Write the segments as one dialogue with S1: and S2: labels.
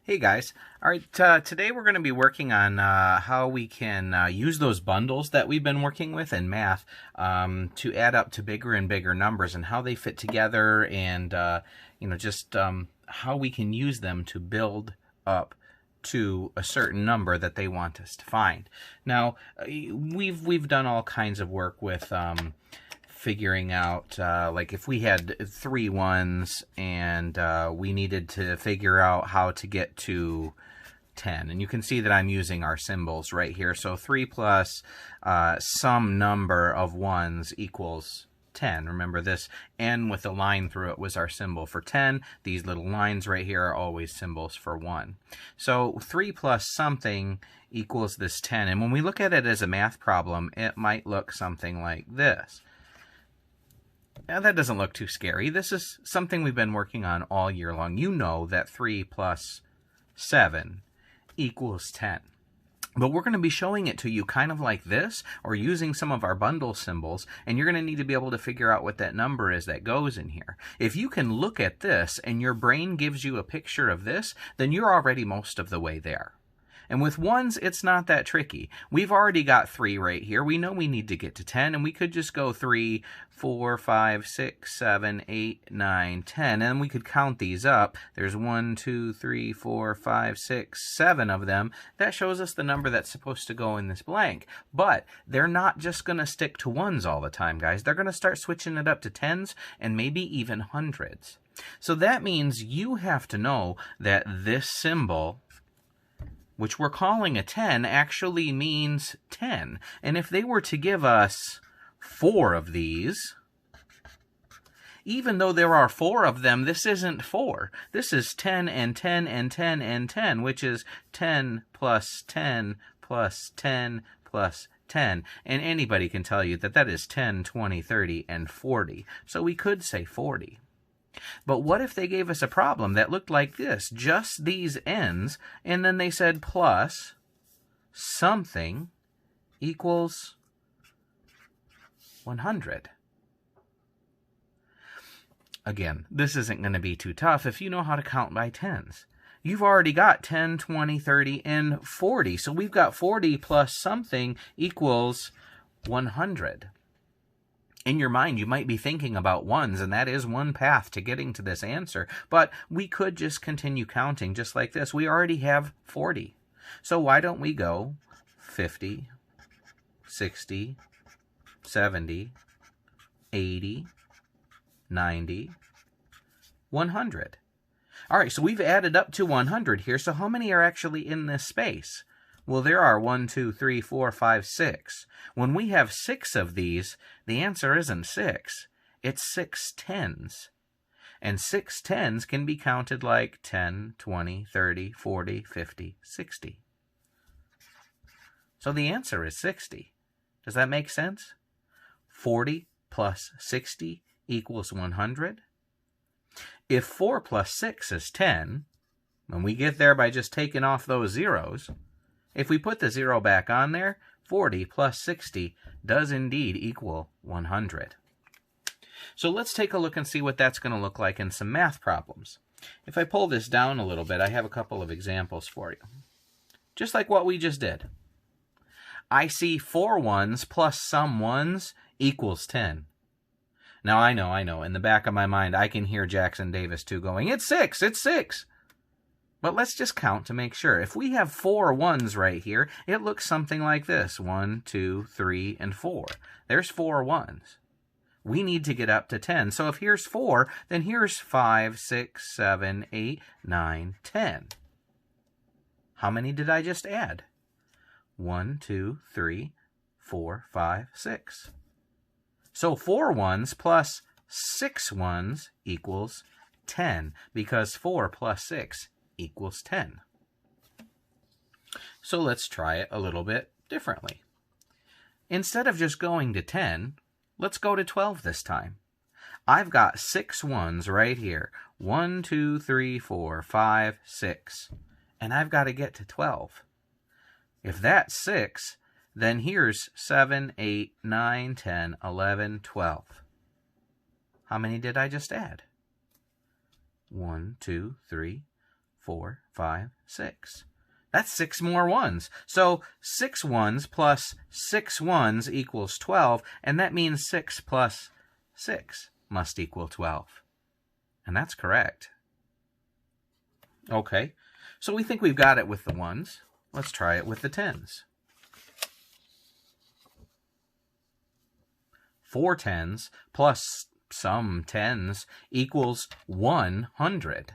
S1: Hey guys. All right, today we're going to be working on how we can use those bundles that we've been working with in math to add up to bigger and bigger numbers and how they fit together and, just how we can use them to build up to a certain number that they want us to find. Now, we've done all kinds of work with figuring out, like if we had 3 ones and we needed to figure out how to get to 10. And you can see that I'm using our symbols right here. So 3 plus some number of ones equals 10. Remember, this N with a line through it was our symbol for 10. These little lines right here are always symbols for 1. So 3 plus something equals this 10. And when we look at it as a math problem, it might look something like this. Now, that doesn't look too scary. This is something we've been working on all year long. You know that 3 plus 7 equals 10. But we're going to be showing it to you kind of like this, or using some of our bundle symbols, and you're going to need to be able to figure out what that number is that goes in here. If you can look at this and your brain gives you a picture of this, then you're already most of the way there. And with ones, it's not that tricky. We've already got 3 right here. We know we need to get to 10, and we could just go 3, 4, 5, 6, 7, 8, 9, 10, and we could count these up. There's 1, 2, 3, 4, 5, 6, 7 of them. That shows us the number that's supposed to go in this blank. But they're not just going to stick to ones all the time, guys. They're going to start switching it up to tens and maybe even hundreds. So that means you have to know that this symbol, which we're calling a 10, actually means 10. And if they were to give us 4 of these, even though there are 4 of them, this isn't 4. This is 10 and 10 and 10 and 10, which is 10 plus 10 plus 10 plus 10. And anybody can tell you that that is 10, 20, 30, and 40. So we could say 40. But what if they gave us a problem that looked like this, just these n's, and then they said plus something equals 100? Again, this isn't going to be too tough if you know how to count by tens. You've already got 10, 20, 30, and 40. So we've got 40 plus something equals 100. In your mind, you might be thinking about ones, and that is one path to getting to this answer. But we could just continue counting just like this. We already have 40. So why don't we go 50, 60, 70, 80, 90, 100. All right, so we've added up to 100 here. So how many are actually in this space? Well, there are 1, 2, 3, 4, 5, 6. When we have 6 of these, the answer isn't 6. It's 6 tens. And 6 tens can be counted like 10, 20, 30, 40, 50, 60. So the answer is 60. Does that make sense? 40 plus 60 equals 100. If 4 plus 6 is 10, and we get there by just taking off those zeros, if we put the 0 back on there, 40 plus 60 does indeed equal 100. So let's take a look and see what that's going to look like in some math problems. If I pull this down a little bit, I have a couple of examples for you. Just like what we just did. I see 4 ones plus some ones equals 10. Now I know, in the back of my mind I can hear Jackson Davis too going, it's 6, it's 6. But let's just count to make sure. If we have 4 ones right here, it looks something like this. 1, 2, 3, and 4. There's 4 ones. We need to get up to 10. So if here's 4, then here's 5, 6, 7, 8, 9, 10. How many did I just add? 1, 2, 3, 4, 5, 6. So 4 ones plus 6 ones equals 10, because 4 plus 6 equals 10. So let's try it a little bit differently. Instead of just going to 10, let's go to 12 this time. I've got 6 ones right here. 1, 2, 3, 4, 5, 6. And I've got to get to 12. If that's 6, then here's 7, 8, 9, 10, 11, 12. How many did I just add? 1, 2, 3, 4, 5, 6. That's 6 more ones. So 6 ones plus 6 ones equals 12, and that means 6 plus 6 must equal 12. And that's correct. Okay, so we think we've got it with the ones. Let's try it with the tens. 4 tens plus some tens equals 100.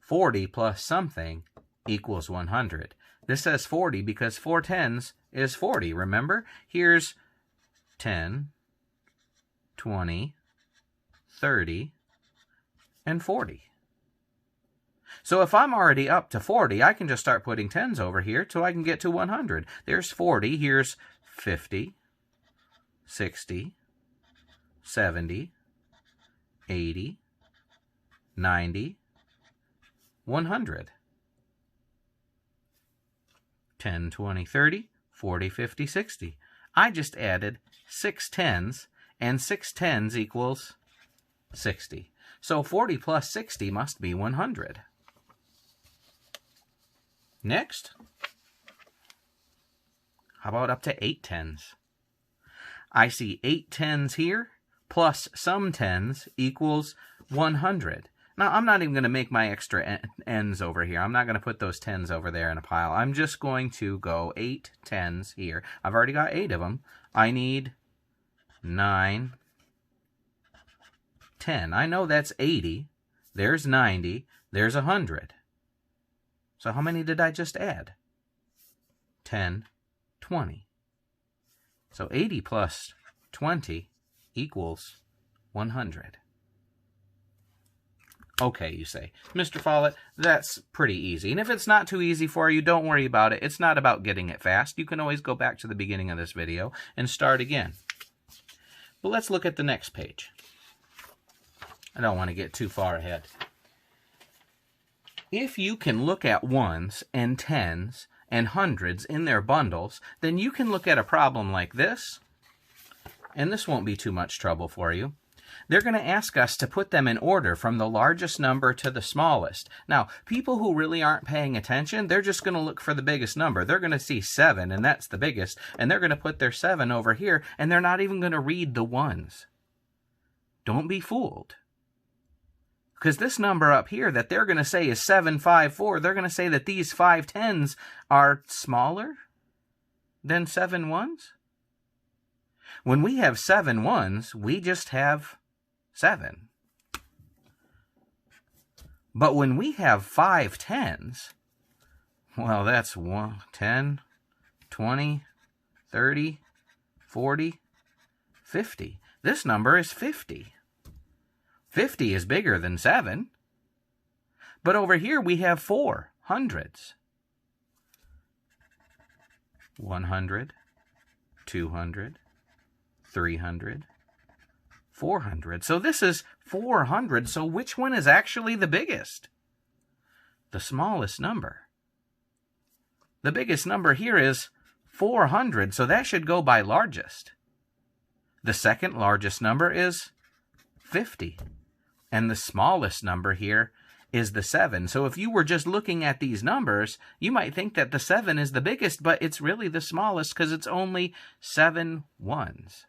S1: 40 plus something equals 100. This says 40 because 4 tens is 40. Remember? Here's 10, 20, 30, and 40. So if I'm already up to 40, I can just start putting tens over here till I can get to 100. There's 40. Here's 50, 60, 70, 80, 90, 100. 10, 20, 30, 40, 50, 60. I just added 6 tens, and 6 tens equals 60. So 40 plus 60 must be 100. Next, how about up to 8 tens? I see 8 tens here, plus some tens equals 100. Now, I'm not even going to make my extra ends over here. I'm not going to put those tens over there in a pile. I'm just going to go 8 tens here. I've already got 8 of them. I need 9, 10. I know that's 80. There's 90. There's 100. So how many did I just add? 10, 20. So 80 plus 20 equals 100. Okay, you say, Mr. Follett, that's pretty easy. And if it's not too easy for you, don't worry about it. It's not about getting it fast. You can always go back to the beginning of this video and start again. But let's look at the next page. I don't want to get too far ahead. If you can look at ones and tens and hundreds in their bundles, then you can look at a problem like this, and this won't be too much trouble for you. They're going to ask us to put them in order from the largest number to the smallest. Now, people who really aren't paying attention, they're just going to look for the biggest number. They're going to see 7, and that's the biggest, and they're going to put their 7 over here, and they're not even going to read the ones. Don't be fooled. Because this number up here that they're going to say is 754, they're going to say that these 5 tens are smaller than 7 ones. When we have 7 ones, we just have 7. But when we have 5 tens, well, that's 1, 10, 20, 30, 40, 50. This number is 50. 50 is bigger than 7. But over here we have 4 hundreds. 100, 200, 300, 400. So this is 400. So which one is actually the biggest? The smallest number. The biggest number here is 400, so that should go by largest. The second largest number is 50. And the smallest number here is the 7. So if you were just looking at these numbers, you might think that the 7 is the biggest, but it's really the smallest because it's only 7 ones.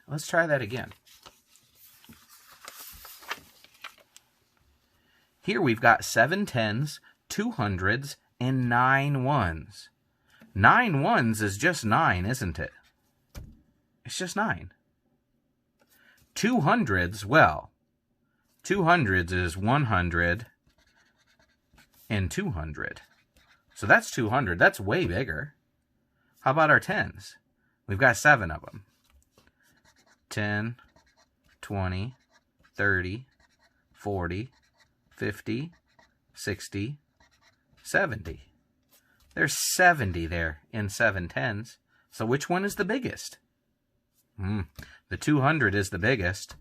S1: Let's try that again. Here we've got 7 tens, 2 hundreds, and 9 ones. 9 ones is just 9, isn't it? It's just 9. 2 hundreds, well, 2 hundreds is 100 and 200. So that's 200. That's way bigger. How about our tens? We've got 7 of them. 10, 20, 30, 40, 50, 60, 70. There's 70 there in 7 tens. So which one is the biggest? The 200 is the biggest,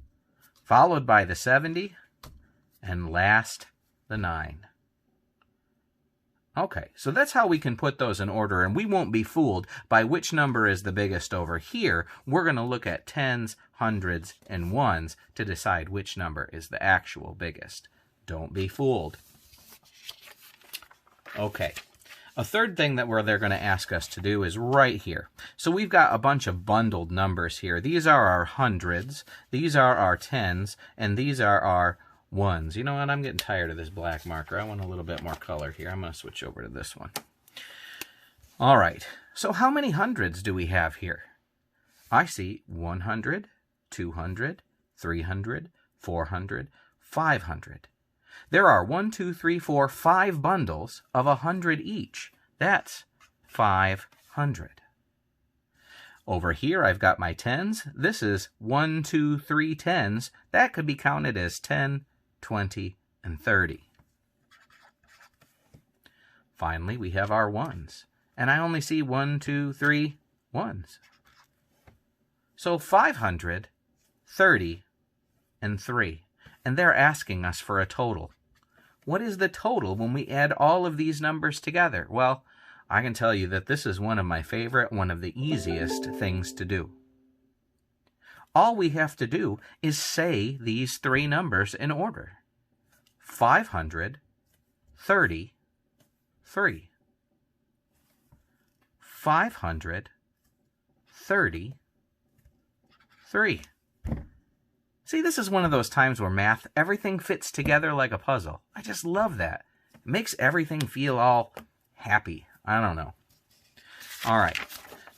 S1: followed by the 70, and last, the 9. Okay, so that's how we can put those in order, and we won't be fooled by which number is the biggest over here. We're going to look at tens, hundreds, and ones to decide which number is the actual biggest. Don't be fooled. Okay. A third thing that they're going to ask us to do is right here. So we've got a bunch of bundled numbers here. These are our hundreds, these are our tens, and these are our ones. You know what? I'm getting tired of this black marker. I want a little bit more color here. I'm going to switch over to this one. All right. So how many hundreds do we have here? I see 100, 200, 300, 400, 500. There are 1, 2, 3, 4, 5 bundles of 100 each. That's 500. Over here, I've got my tens. This is 1, 2, 3 tens. That could be counted as 10, 20, and 30. Finally, we have our ones. And I only see 1, 2, 3 ones. So 500, 30, and 3. And they're asking us for a total. What is the total when we add all of these numbers together? Well, I can tell you that this is one of my favorite, one of the easiest things to do. All we have to do is say these three numbers in order. 533. 533. See, this is one of those times where math, everything fits together like a puzzle. I just love that. It makes everything feel all happy. I don't know. All right.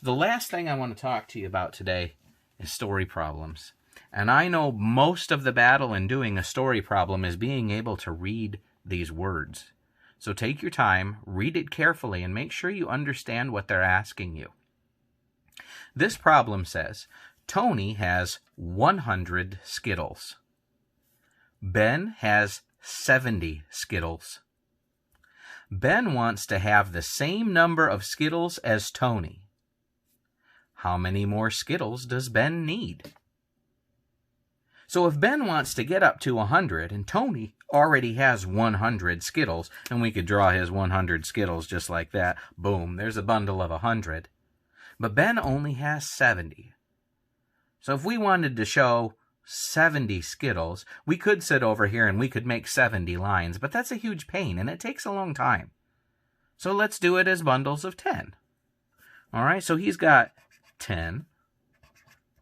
S1: The last thing I want to talk to you about today is story problems. And I know most of the battle in doing a story problem is being able to read these words. So take your time, read it carefully, and make sure you understand what they're asking you. This problem says, Tony has 100 Skittles. Ben has 70 Skittles. Ben wants to have the same number of Skittles as Tony. How many more Skittles does Ben need? So if Ben wants to get up to 100 and Tony already has 100 Skittles, and we could draw his 100 Skittles just like that, boom, there's a bundle of 100. But Ben only has 70. So if we wanted to show 70 Skittles, we could sit over here and we could make 70 lines, but that's a huge pain and it takes a long time. So let's do it as bundles of 10. All right, so he's got 10,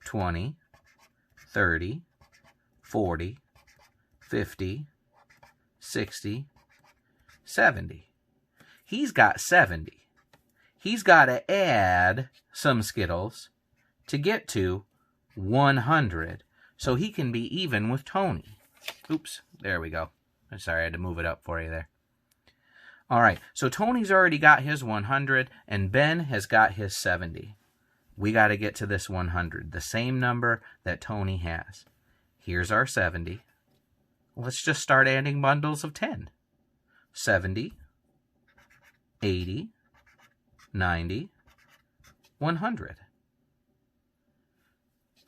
S1: 20, 30, 40, 50, 60, 70. He's got 70. He's got to add some Skittles to get to 100, so he can be even with Tony. Oops, there we go. I'm sorry, I had to move it up for you there. All right, so Tony's already got his 100, and Ben has got his 70. We got to get to this 100, the same number that Tony has. Here's our 70. Let's just start adding bundles of 10. 70, 80, 90, 100.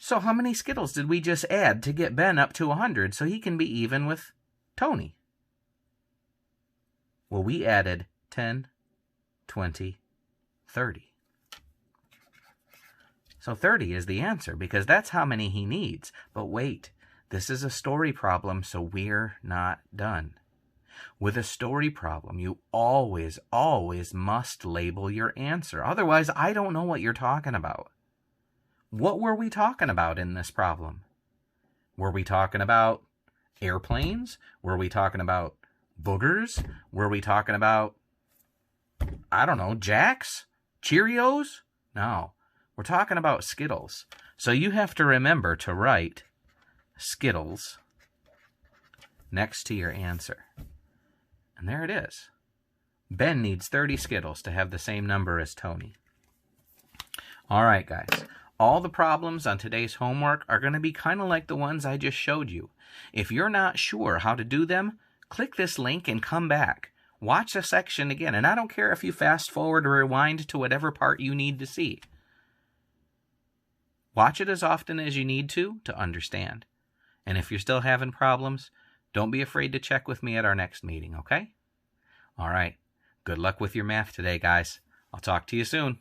S1: So how many Skittles did we just add to get Ben up to 100 so he can be even with Tony? Well, we added 10, 20, 30. So 30 is the answer because that's how many he needs. But wait, this is a story problem, so we're not done. With a story problem, you always must label your answer. Otherwise, I don't know what you're talking about. What were we talking about in this problem? Were we talking about airplanes? Were we talking about boogers? Were we talking about, I don't know, Jacks? Cheerios? No, we're talking about Skittles. So you have to remember to write Skittles next to your answer. And there it is. Ben needs 30 Skittles to have the same number as Tony. All right, guys. All the problems on today's homework are going to be kind of like the ones I just showed you. If you're not sure how to do them, click this link and come back. Watch the section again, and I don't care if you fast forward or rewind to whatever part you need to see. Watch it as often as you need to understand. And if you're still having problems, don't be afraid to check with me at our next meeting, okay? All right. Good luck with your math today, guys. I'll talk to you soon.